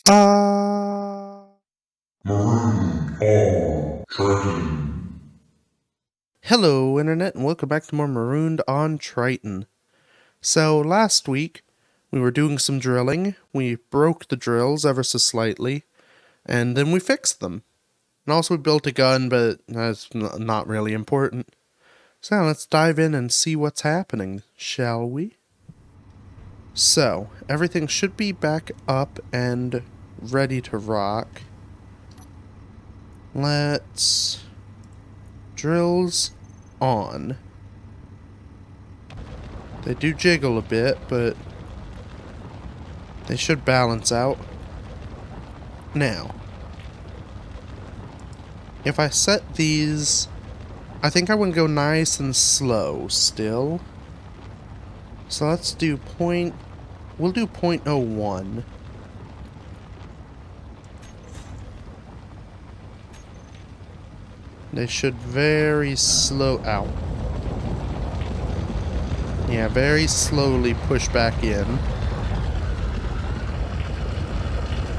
Marooned on Triton. Hello, Internet, and welcome back to more Marooned on Triton. So, last week, we were doing some drilling. We broke the drills ever so slightly, and then we fixed them. And also, we built a gun, but that's not really important. So, let's dive in and see what's happening, shall we? So, everything should be back up and ready to rock. Let's... Drills on. They do jiggle a bit, but they should balance out. Now, if I set these, I think I want to go nice and slow still. So let's do we'll do 0.01. They should very very slowly push back in.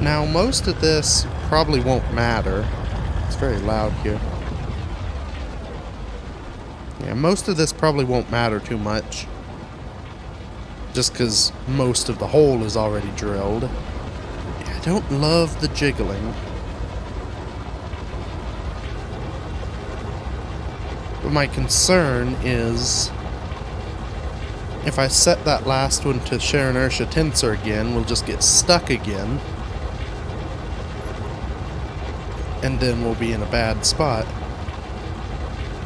Now, most of this probably won't matter. It's very loud here. Yeah, most of this probably won't matter too much. Just because most of the hole is already drilled. Yeah, I don't love the jiggling. But my concern is, if I set that last one to share inertia tensor again, we'll just get stuck again. And then we'll be in a bad spot.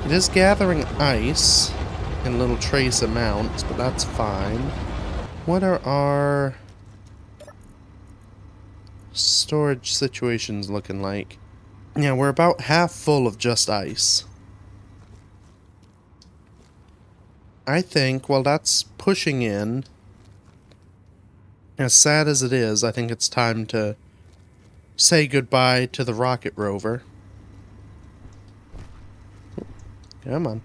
It is gathering ice in little trace amounts, but that's fine. What are our storage situations looking like? Yeah, we're about half full of just ice. I think, while that's pushing in, as sad as it is, I think it's time to say goodbye to the rocket rover. Come on.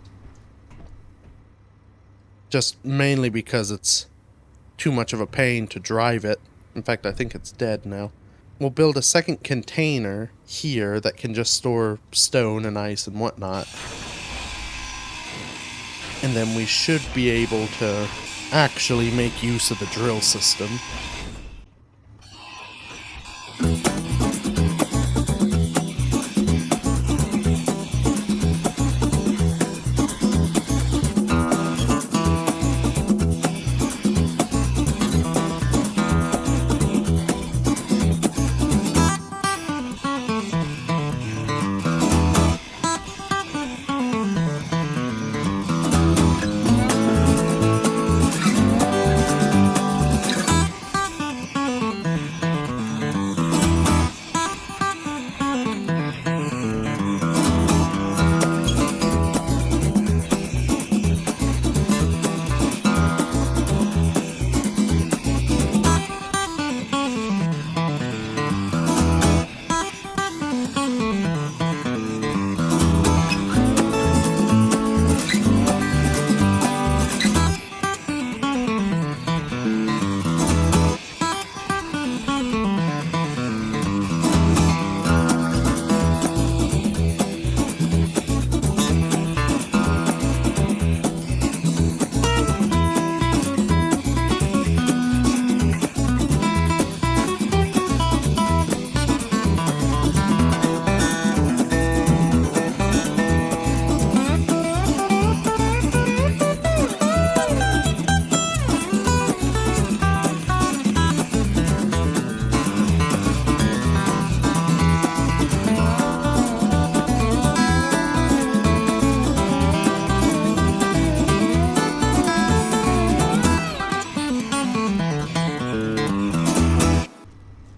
Just mainly because it's too much of a pain to drive it. In fact, I think it's dead now. We'll build a second container here that can just store stone and ice and whatnot. And then we should be able to actually make use of the drill system.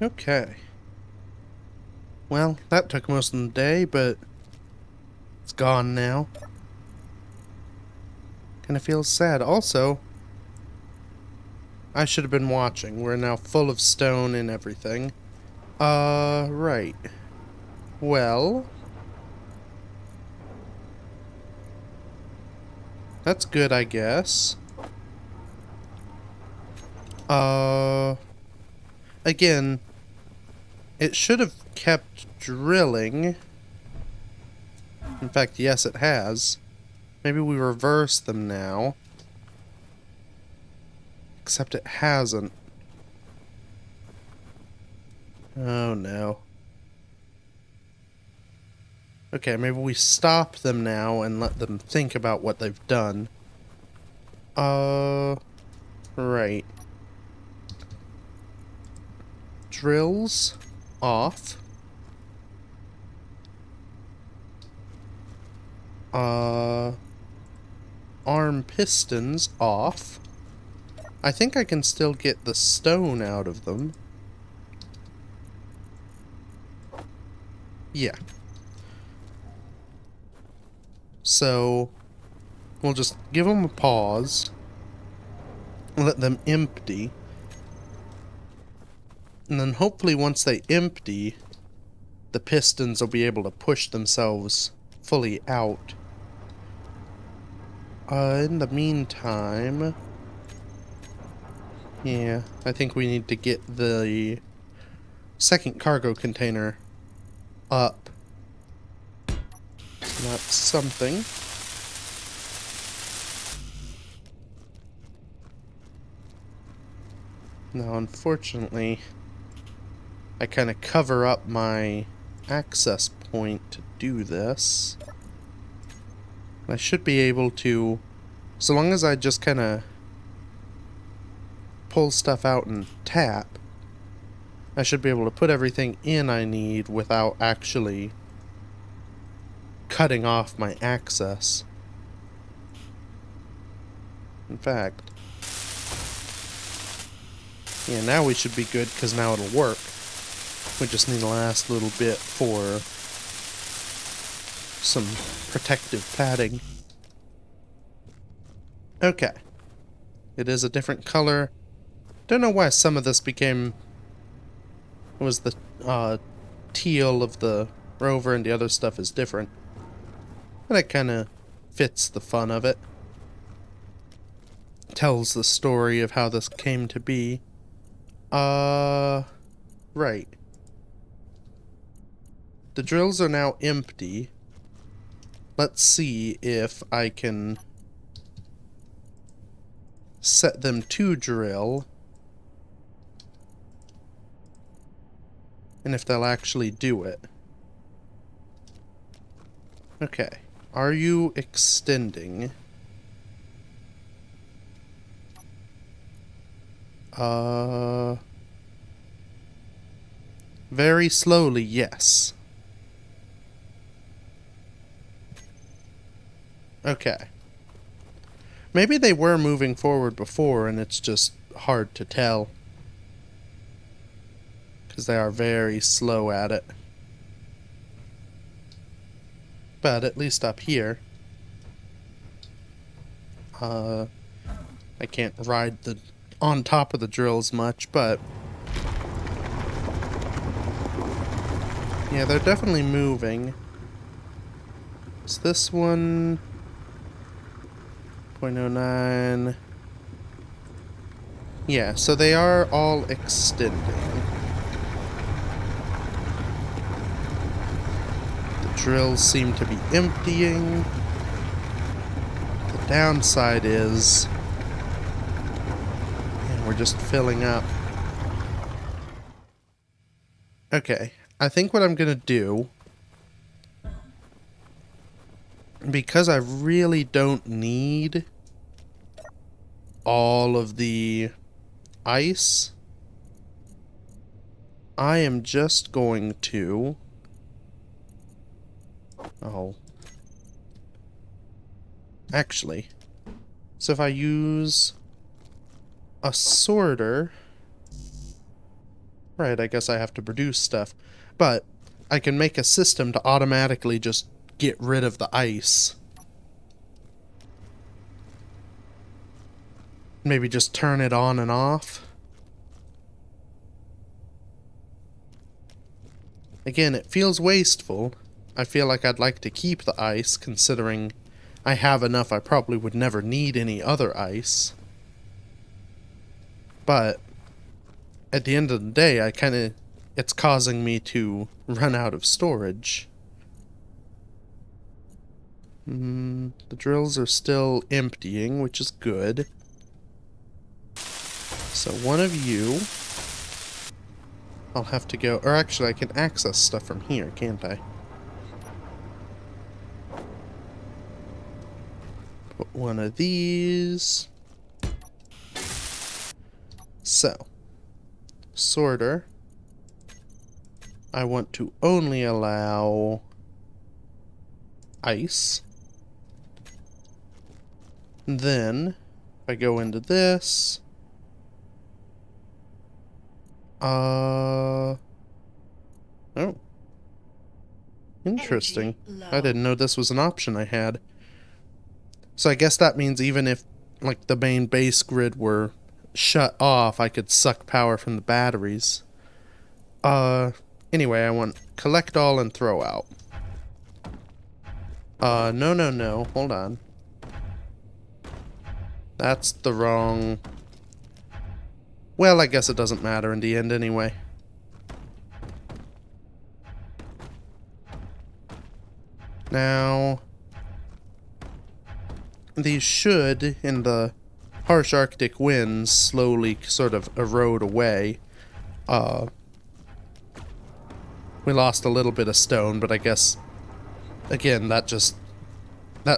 Okay. Well, that took most of the day, but it's gone now. Kinda feels sad. Also, I should have been watching. We're now full of stone and everything. Right. Well, that's good, I guess. Again, It should have kept drilling. In fact, yes, it has. Maybe we reverse them now. Except it hasn't. Oh no. Okay, maybe we stop them now and let them think about what they've done. Right. Drills off. Arm pistons off. I think I can still get the stone out of them. Yeah. So, we'll just give them a pause. Let them empty. And then hopefully once they empty, the pistons will be able to push themselves fully out. In the meantime... Yeah, I think we need to get the second cargo container up. So that's something. Now, unfortunately, I kind of cover up my access point to do this. I should be able to, so long as I just kind of pull stuff out and tap, I should be able to put everything in I need without actually cutting off my access. In fact, yeah, now we should be good because now it'll work. We just need a last little bit for some protective padding. Okay. It is a different color. Don't know why some of this became... It was the teal of the rover and the other stuff is different. But it kind of fits the fun of it. Tells the story of how this came to be. Right. The drills are now empty. Let's see if I can set them to drill. And if they'll actually do it. Okay. Are you extending? Very slowly, yes. Okay. Maybe they were moving forward before and it's just hard to tell. Because they are very slow at it. But at least up here, I can't ride on top of the drills much, but yeah, they're definitely moving. Is this one 0.09? Yeah, so they are all extending. The drills seem to be emptying. The downside is, and we're just filling up. Okay, I think what I'm gonna do, because I really don't need all of the ice, I am just going to... Oh. Actually, so if I use a sorter... Right, I guess I have to produce stuff. But I can make a system to automatically just get rid of the ice. Maybe just turn it on and off. Again, it feels wasteful. I feel like I'd like to keep the ice, considering I have enough I probably would never need any other ice. But at the end of the day, it's causing me to run out of storage. The drills are still emptying, which is good. So one of you, I'll have to go, or actually I can access stuff from here, can't I? Put one of these. So, sorter. I want to only allow ice. Then, if I go into this, oh, interesting. I didn't know this was an option I had. So I guess that means even if, like, the main base grid were shut off, I could suck power from the batteries. Anyway, I want collect all and throw out. No, hold on. That's the wrong... Well, I guess it doesn't matter in the end anyway. Now... These should, in the harsh Arctic winds, slowly sort of erode away. We lost a little bit of stone, but I guess, again, that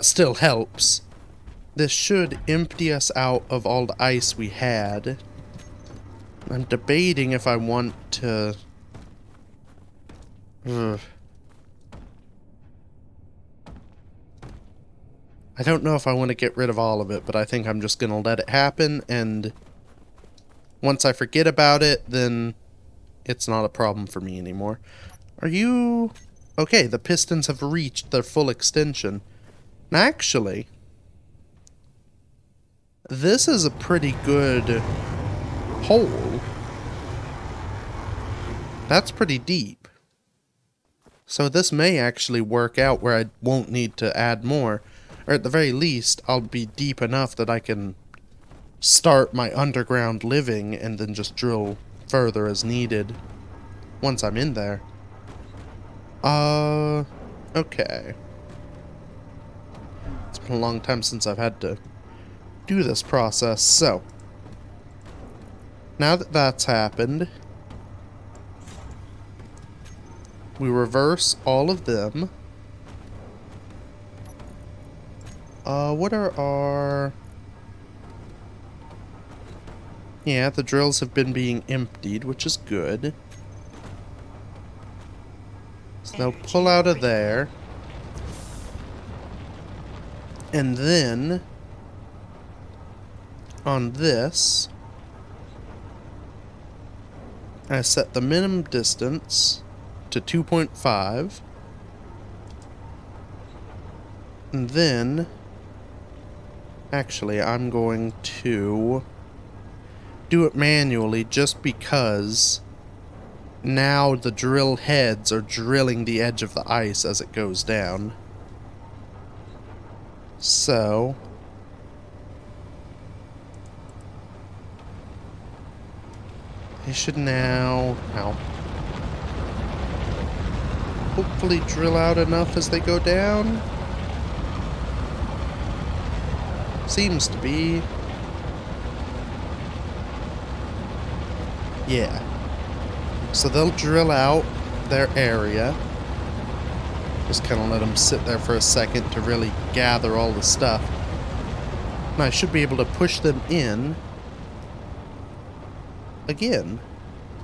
still helps. This should empty us out of all the ice we had. I'm debating if I want to... I don't know if I want to get rid of all of it, but I think I'm just going to let it happen, and once I forget about it, then it's not a problem for me anymore. Are you... Okay, the pistons have reached their full extension. Actually, this is a pretty good hole. That's pretty deep. So this may actually work out where I won't need to add more. Or at the very least, I'll be deep enough that I can start my underground living and then just drill further as needed once I'm in there. Okay. It's been a long time since I've had to do this process, so now that that's happened, we reverse all of them. What are our... Yeah, the drills have been being emptied, which is good. So they'll pull out of there. And then, on this, I set the minimum distance to 2.5. And then... Actually, I'm going to do it manually just because now the drill heads are drilling the edge of the ice as it goes down. So... they should now... hopefully drill out enough as they go down. Seems to be. Yeah. So they'll drill out their area. Just kind of let them sit there for a second to really gather all the stuff. And I should be able to push them in again.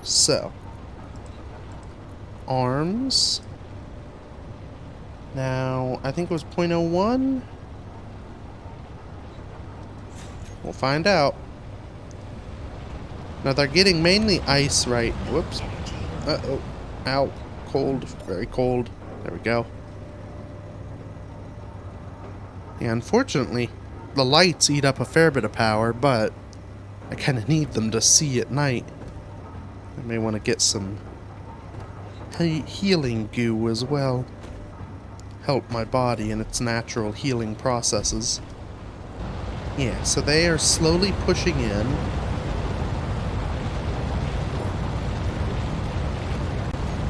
So. Arms. Now, I think it was 0.01. We'll find out. Now they're getting mainly ice right. Whoops. Uh-oh. Ow. Cold. Very cold. There we go. Yeah, unfortunately, the lights eat up a fair bit of power, but I kind of need them to see at night. I may want to get some healing goo as well. Help my body in its natural healing processes. Yeah, so they are slowly pushing in.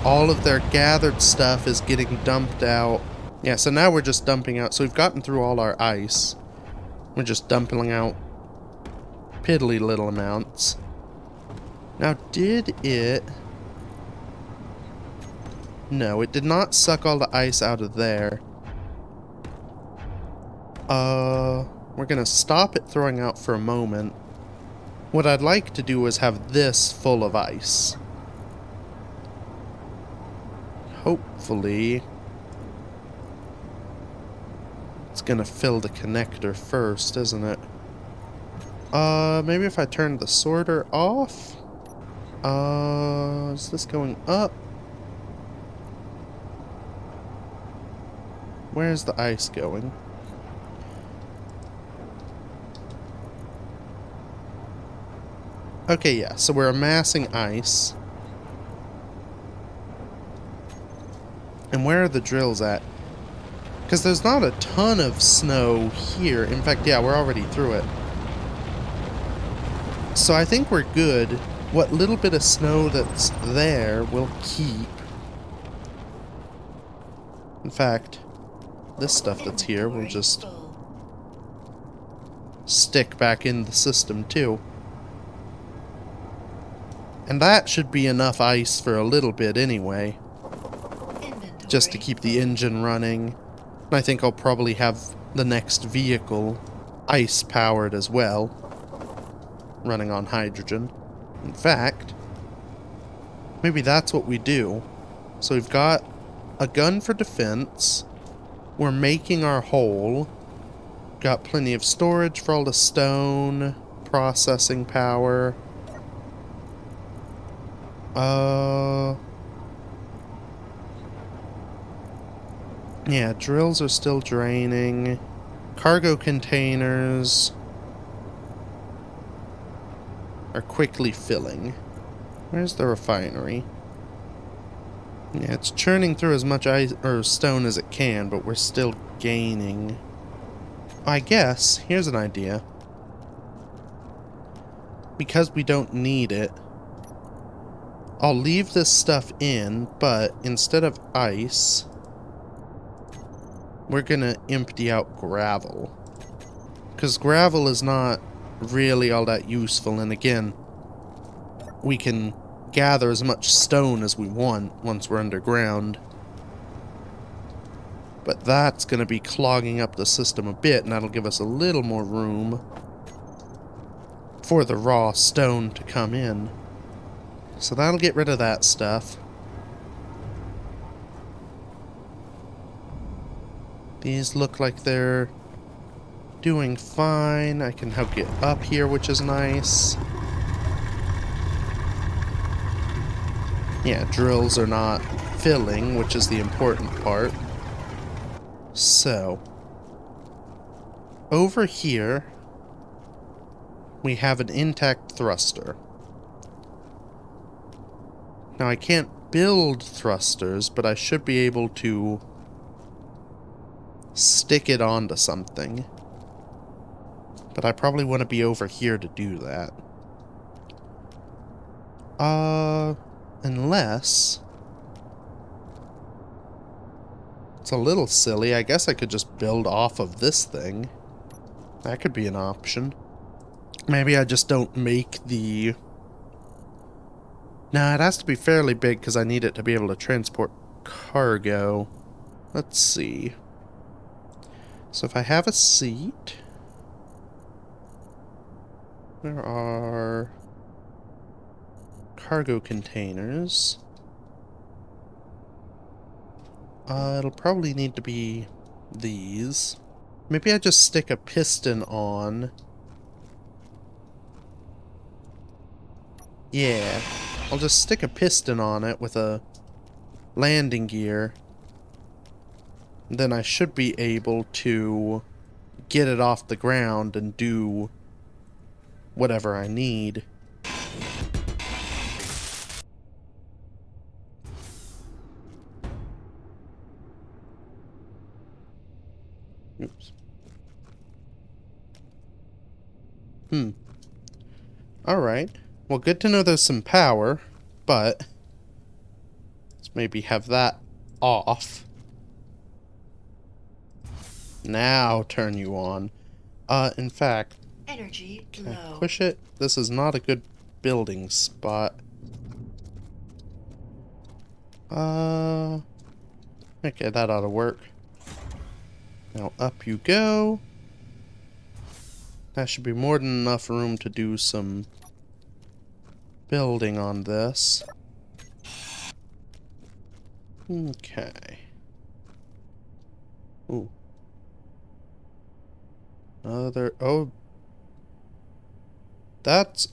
all of their gathered stuff is getting dumped out. Yeah, so now we're just dumping out. So we've gotten through all our ice. We're just dumping out piddly little amounts. Now, did it... No, it did not suck all the ice out of there. We're gonna stop it throwing out for a moment. What I'd like to do is have this full of ice. Hopefully... it's gonna fill the connector first, isn't it? Maybe if I turn the sorter off? Is this going up? Where's the ice going? Okay, yeah, so we're amassing ice. And where are the drills at? Because there's not a ton of snow here. In fact, yeah, we're already through it. So I think we're good. What little bit of snow that's there we'll keep. In fact, this stuff that's here will just stick back in the system too. And that should be enough ice for a little bit anyway. Just to keep the engine running. And I think I'll probably have the next vehicle ice-powered as well. Running on hydrogen. In fact, maybe that's what we do. So we've got a gun for defense. We're making our hole. Got plenty of storage for all the stone. Processing power. Yeah, drills are still draining. Cargo containers are quickly filling. Where's the refinery? Yeah, it's churning through as much ice or stone as it can, but we're still gaining. I guess, here's an idea. Because we don't need it, I'll leave this stuff in, but instead of ice, we're gonna empty out gravel. Because gravel is not really all that useful, and again, we can gather as much stone as we want once we're underground. But that's gonna be clogging up the system a bit, and that'll give us a little more room for the raw stone to come in. So that'll get rid of that stuff. These look like they're doing fine. I can help get up here, which is nice. Yeah, drills are not filling, which is the important part. So, over here, we have an intact thruster. Now, I can't build thrusters, but I should be able to stick it onto something. But I probably want to be over here to do that. Unless... it's a little silly. I guess I could just build off of this thing. That could be an option. Maybe I just don't make the... Nah, it has to be fairly big because I need it to be able to transport cargo. Let's see. So if I have a seat... there are... cargo containers. It'll probably need to be these. Maybe I just stick a piston on. Yeah. I'll just stick a piston on it with a landing gear. Then I should be able to get it off the ground and do whatever I need. Oops. Alright. Well, good to know there's some power, but Let's maybe have that off. Now turn you on. In fact, Energy can I low. push it? This is not a good building spot. Okay, that ought to work. Now up you go. That should be more than enough room to do some building on this. Okay. Ooh. Another, oh. That's,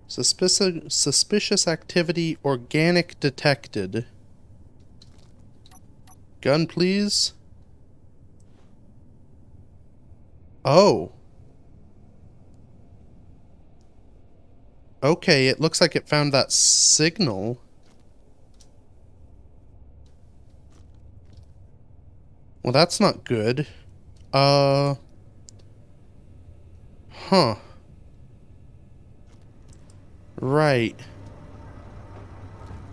suspicious activity organic detected. Gun, please. Oh. Okay, it looks like it found that signal. Well, that's not good. Huh. Right.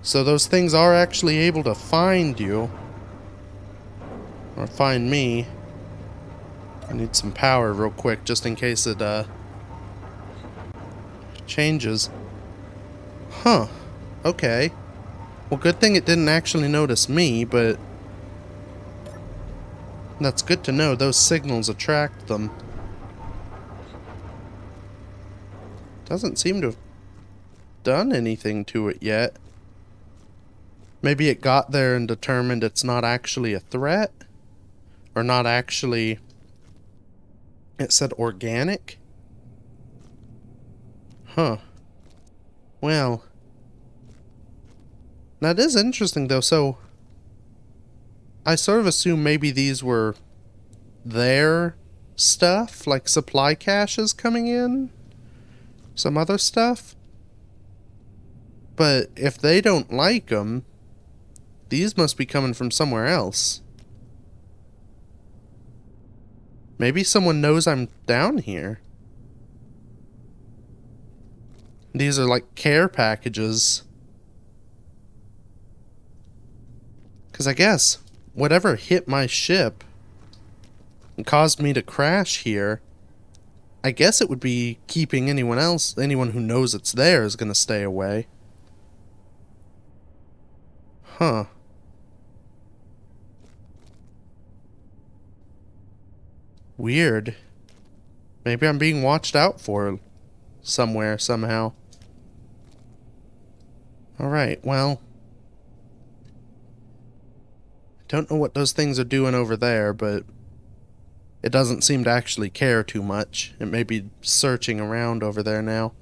So those things are actually able to find you. Or find me. I need some power real quick, just in case it, changes. Huh. Okay. Well, good thing it didn't actually notice me, but that's good to know. Those signals attract them. Doesn't seem to have done anything to it yet. Maybe it got there and determined it's not actually a threat? Or not actually... It said organic? Huh. Well... That is interesting, though. So... I sort of assume maybe these were... their stuff? Like supply caches coming in? Some other stuff? But if they don't like them... These must be coming from somewhere else. Maybe someone knows I'm down here. These are like care packages. Because I guess whatever hit my ship and caused me to crash here, I guess it would be keeping anyone who knows it's there is going to stay away. Huh. Weird. Maybe I'm being watched out for somewhere, somehow. Alright, well. Don't know what those things are doing over there, but it doesn't seem to actually care too much. It may be searching around over there now.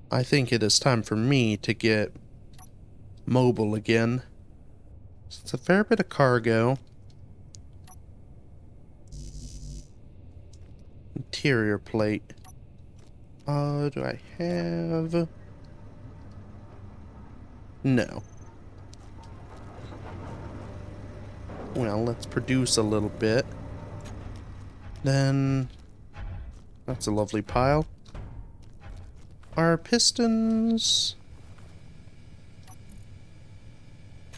I think it is time for me to get mobile again. It's a fair bit of cargo. Interior plate. Do I have... No. Well, let's produce a little bit. Then... That's a lovely pile. Our pistons...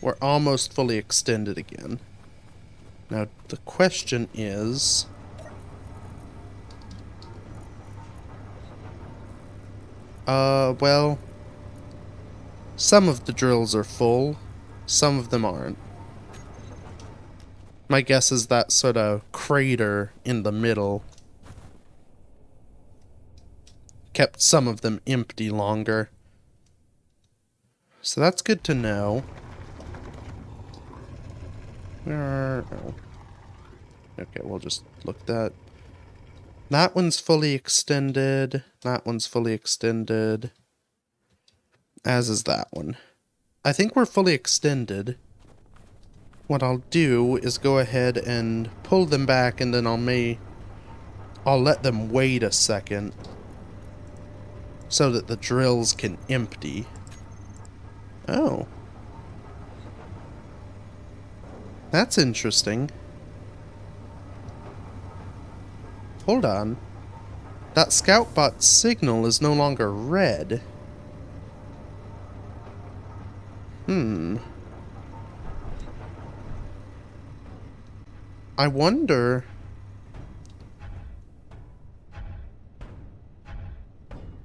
We're almost fully extended again. Now, the question is... well... Some of the drills are full, some of them aren't. My guess is that sort of crater in the middle kept some of them empty longer. So that's good to know. Where are... Oh. Okay, we'll just look that. That one's fully extended. That one's fully extended. As is that one. I think we're fully extended. What I'll do is go ahead and pull them back, and then I'll let them wait a second so that the drills can empty. Oh. That's interesting. Hold on. That scout bot signal is no longer red. Hmm. I wonder...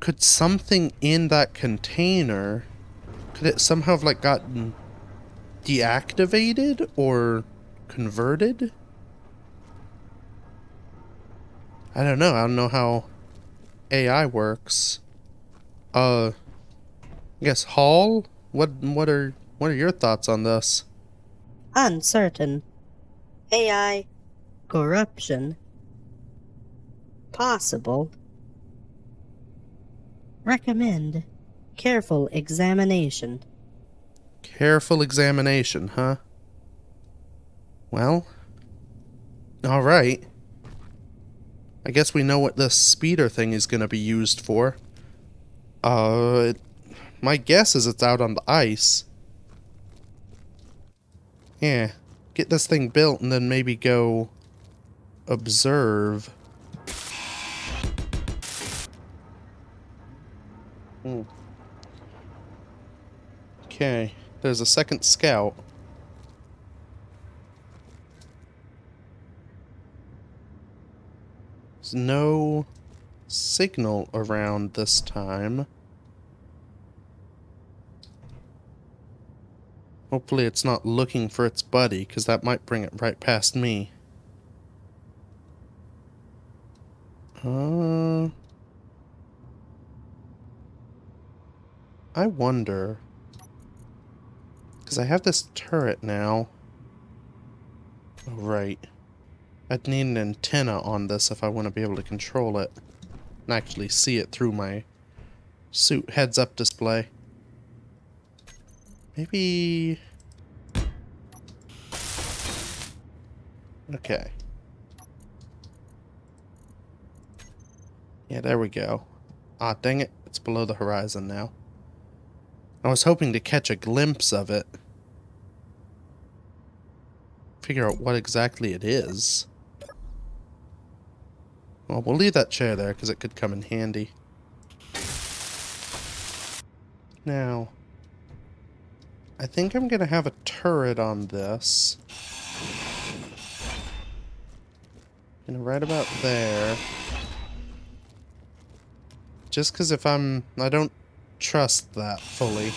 Could something in that container... Could it somehow have, like, gotten deactivated or converted? I don't know. I don't know how AI works. I guess Hall? What are your thoughts on this? Uncertain. AI corruption. Possible. Recommend careful examination. Careful examination, huh? Well, alright. I guess we know what this speeder thing is gonna be used for. My guess is it's out on the ice. Yeah. Get this thing built and then maybe go observe. Okay. There's a second scout. There's no signal around this time. Hopefully it's not looking for its buddy, because that might bring it right past me. I wonder... Because I have this turret now. Oh, right. I'd need an antenna on this if I want to be able to control it. And actually see it through my suit heads-up display. Maybe... Okay. Yeah, there we go. Ah, dang it. It's below the horizon now. I was hoping to catch a glimpse of it. Figure out what exactly it is. Well, we'll leave that chair there, because it could come in handy. Now, I think I'm going to have a turret on this. And right about there. Just because if I don't trust that fully.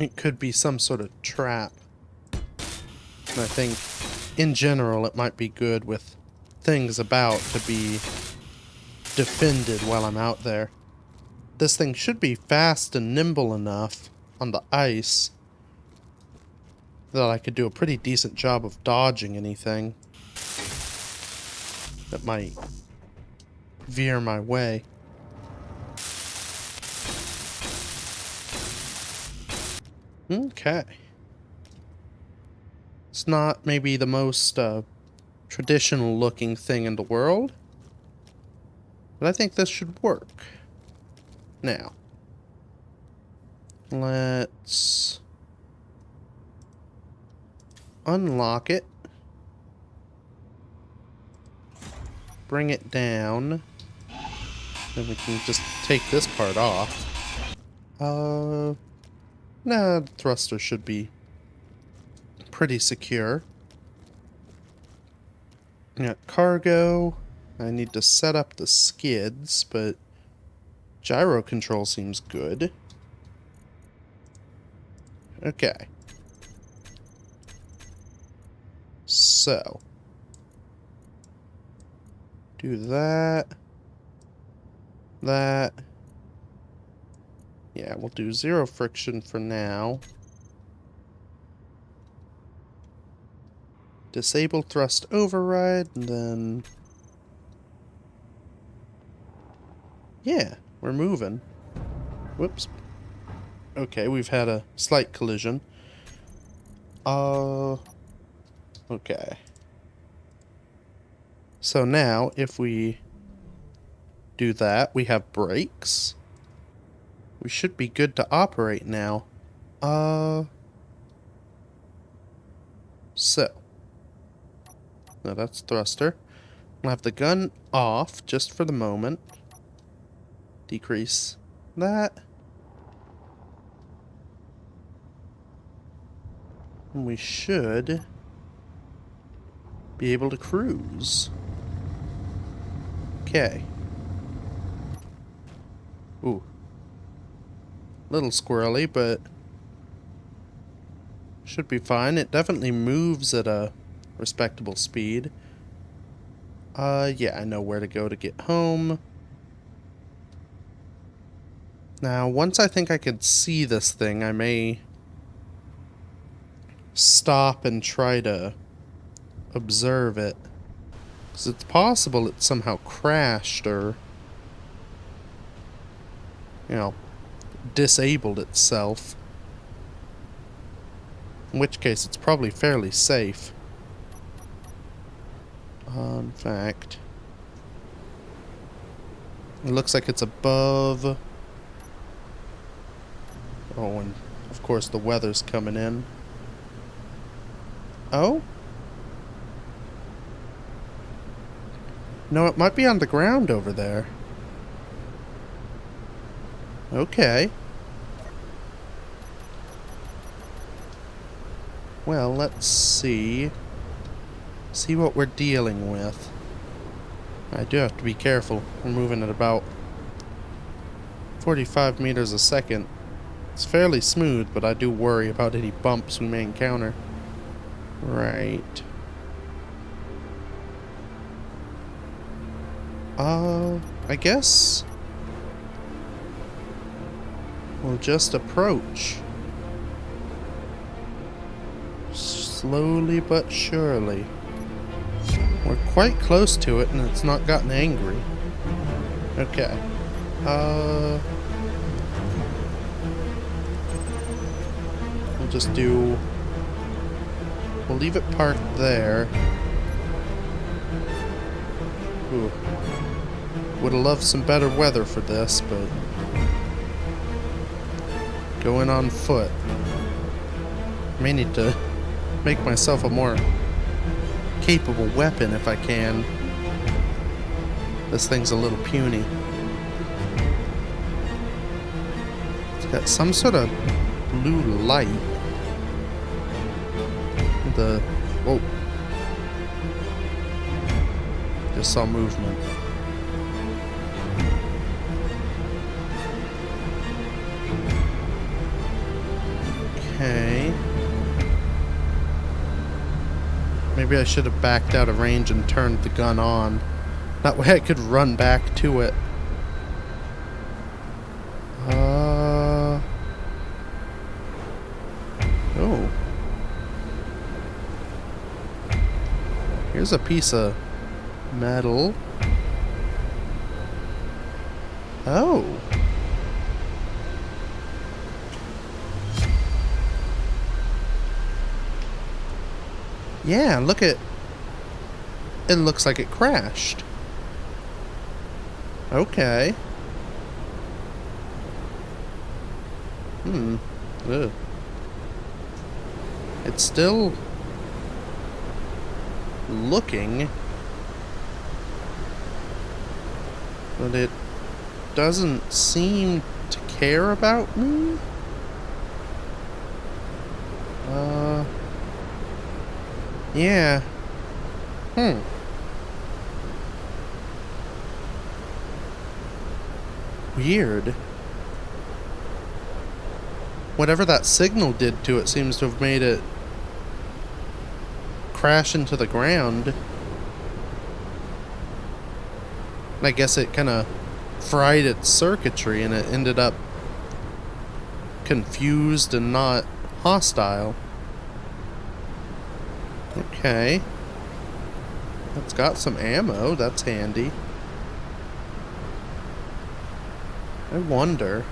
It could be some sort of trap. And I think, in general, it might be good with things about to be defended while I'm out there. This thing should be fast and nimble enough on the ice that I could do a pretty decent job of dodging anything that might veer my way. Okay. It's not maybe the most traditional looking thing in the world, but I think this should work. Now, let's unlock it. Bring it down. Then we can just take this part off. Nah, the thruster should be pretty secure. Got cargo. I need to set up the skids, but gyro control seems good. Okay. So. Do that. That. Yeah, we'll do 0 friction for now. Disable thrust override, and then... Yeah, we're moving. Whoops. Okay, we've had a slight collision. Okay. So now, if we do that, we have brakes. We should be good to operate now. So. No, that's thruster. We'll have the gun off just for the moment. Decrease that. And we should be able to cruise. Okay. Ooh. Little squirrely, but should be fine. It definitely moves at a respectable speed. Yeah, I know where to go to get home. Now, once I think I can see this thing, I may stop and try to observe it. Because it's possible it somehow crashed or, you know, disabled itself. In which case, it's probably fairly safe. In fact, it looks like it's above. Oh, and of course the weather's coming in. Oh? No, it might be on the ground over there. Okay. Well, let's see. See what we're dealing with. I do have to be careful. We're moving at about 45 meters a second. It's fairly smooth, but I do worry about any bumps we may encounter. Right. I guess we'll just approach. Slowly but surely. We're quite close to it and it's not gotten angry. Okay. We'll just do... We'll leave it parked there. Ooh. Would have loved some better weather for this, but... Going on foot. May need to make myself a more capable weapon if I can. This thing's a little puny. It's got some sort of blue light. Whoa. Just saw movement. Okay. Maybe I should have backed out of range and turned the gun on. That way I could run back to it. Oh. Here's a piece of metal. Oh. Yeah, look at... It looks like it crashed. Okay. Ugh. It's still... looking... but it doesn't seem to care about me? Yeah. Weird. Whatever that signal did to it seems to have made it crash into the ground. I guess it kind of fried its circuitry and it ended up confused and not hostile. Okay. It's got some ammo, that's handy. I wonder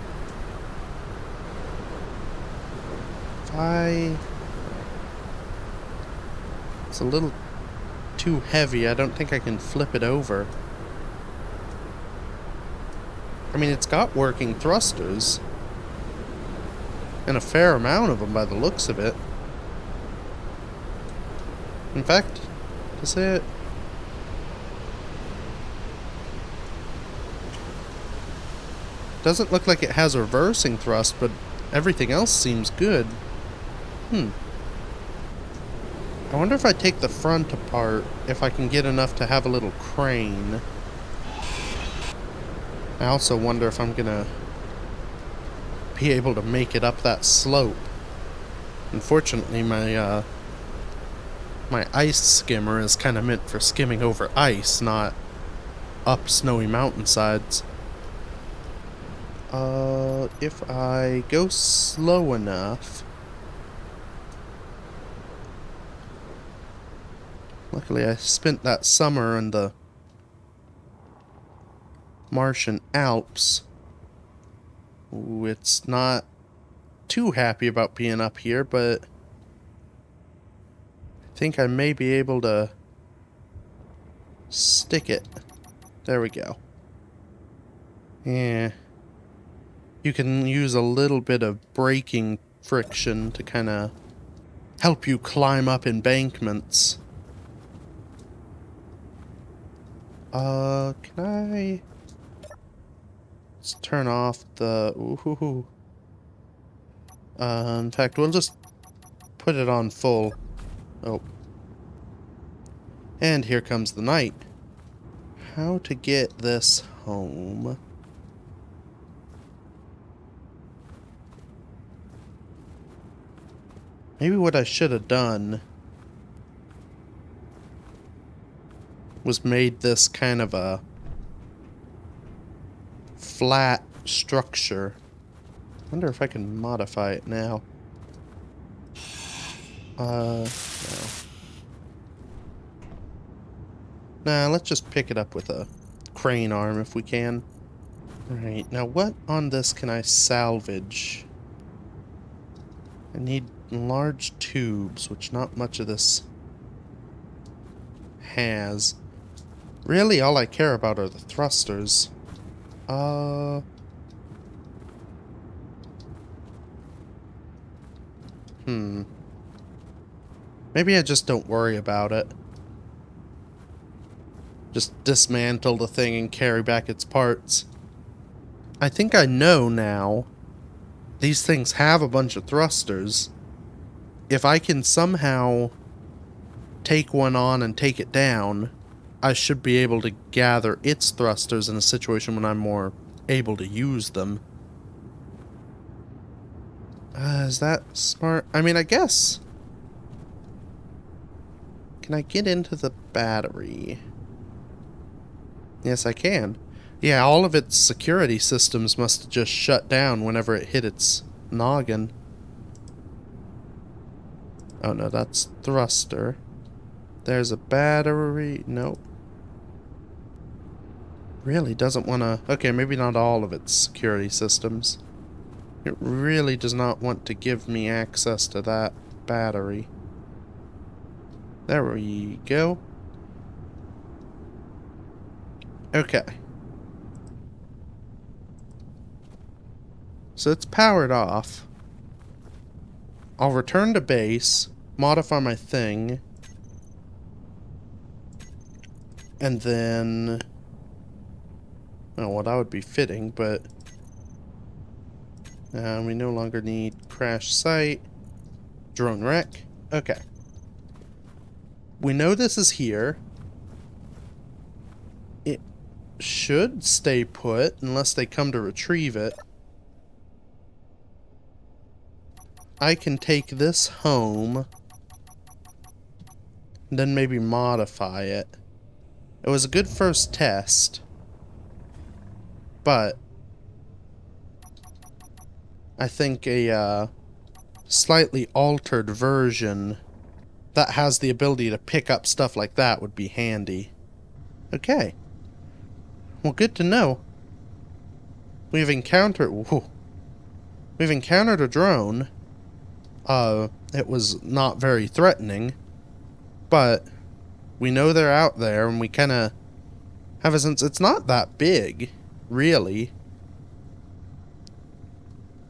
if it's a little too heavy. I don't think I can flip it over. I mean, it's got working thrusters. And a fair amount of them by the looks of it. In fact, does it... Doesn't look like it has reversing thrust, but everything else seems good. I wonder if I take the front apart, if I can get enough to have a little crane. I also wonder if I'm gonna be able to make it up that slope. Unfortunately, my ice skimmer is kind of meant for skimming over ice, not up snowy mountainsides. If I go slow enough... Luckily, I spent that summer in the Martian Alps. Ooh, it's not too happy about being up here, but I think I may be able to stick it. There we go. Yeah. You can use a little bit of braking friction to kind of help you climb up embankments. Can I... Let's turn off the... Ooh. In fact, we'll just put it on full. Oh. And here comes the night. How to get this home? Maybe what I should have done was made this kind of a flat structure. Wonder if I can modify it now. No. Nah, let's just pick it up with a crane arm if we can. Alright, now what on this can I salvage? I need large tubes, which not much of this has. Really, all I care about are the thrusters. Maybe I just don't worry about it. Just dismantle the thing and carry back its parts. I think I know now. These things have a bunch of thrusters. If I can somehow take one on and take it down, I should be able to gather its thrusters in a situation when I'm more able to use them. Is that smart? I mean, I guess. Can I get into the battery? Yes, I can. Yeah, all of its security systems must have just shut down whenever it hit its noggin. Oh no, that's thruster. There's a battery. Nope. Really doesn't want to... Okay, maybe not all of its security systems. It really does not want to give me access to that battery. There we go. Okay. So it's powered off. I'll return to base, modify my thing, and then... Oh, well, that would be fitting, but... we no longer need crash site. Drone wreck. Okay. We know this is here. It should stay put unless they come to retrieve it. I can take this home, and then maybe modify it. It was a good first test, but I think a slightly altered version that has the ability to pick up stuff like that would be handy. Okay. Well, good to know. We've encountered... Whoa. We've encountered a drone. It was not very threatening, but we know they're out there, and we kind of have a sense it's not that big, really.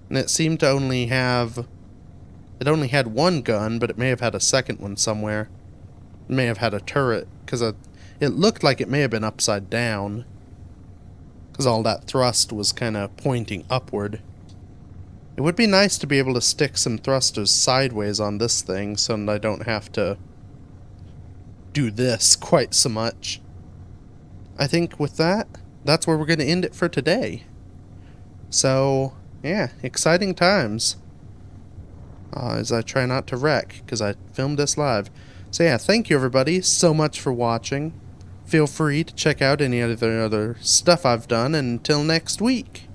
And it seemed to only have... It only had one gun, but it may have had a second one somewhere. It may have had a turret, because it looked like it may have been upside down. Because all that thrust was kind of pointing upward. It would be nice to be able to stick some thrusters sideways on this thing, so that I don't have to do this quite so much. I think with that, that's where we're going to end it for today. So, yeah, exciting times. As I try not to wreck, because I filmed this live. So yeah, thank you everybody so much for watching. Feel free to check out any other stuff I've done, and until next week,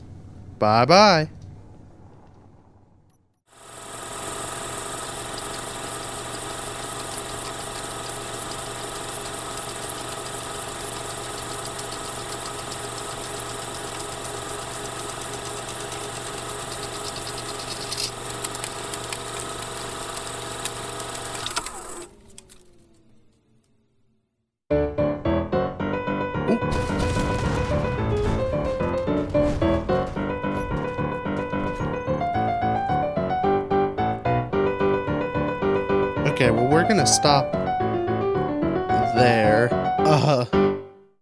bye-bye. Okay, well, we're gonna stop there.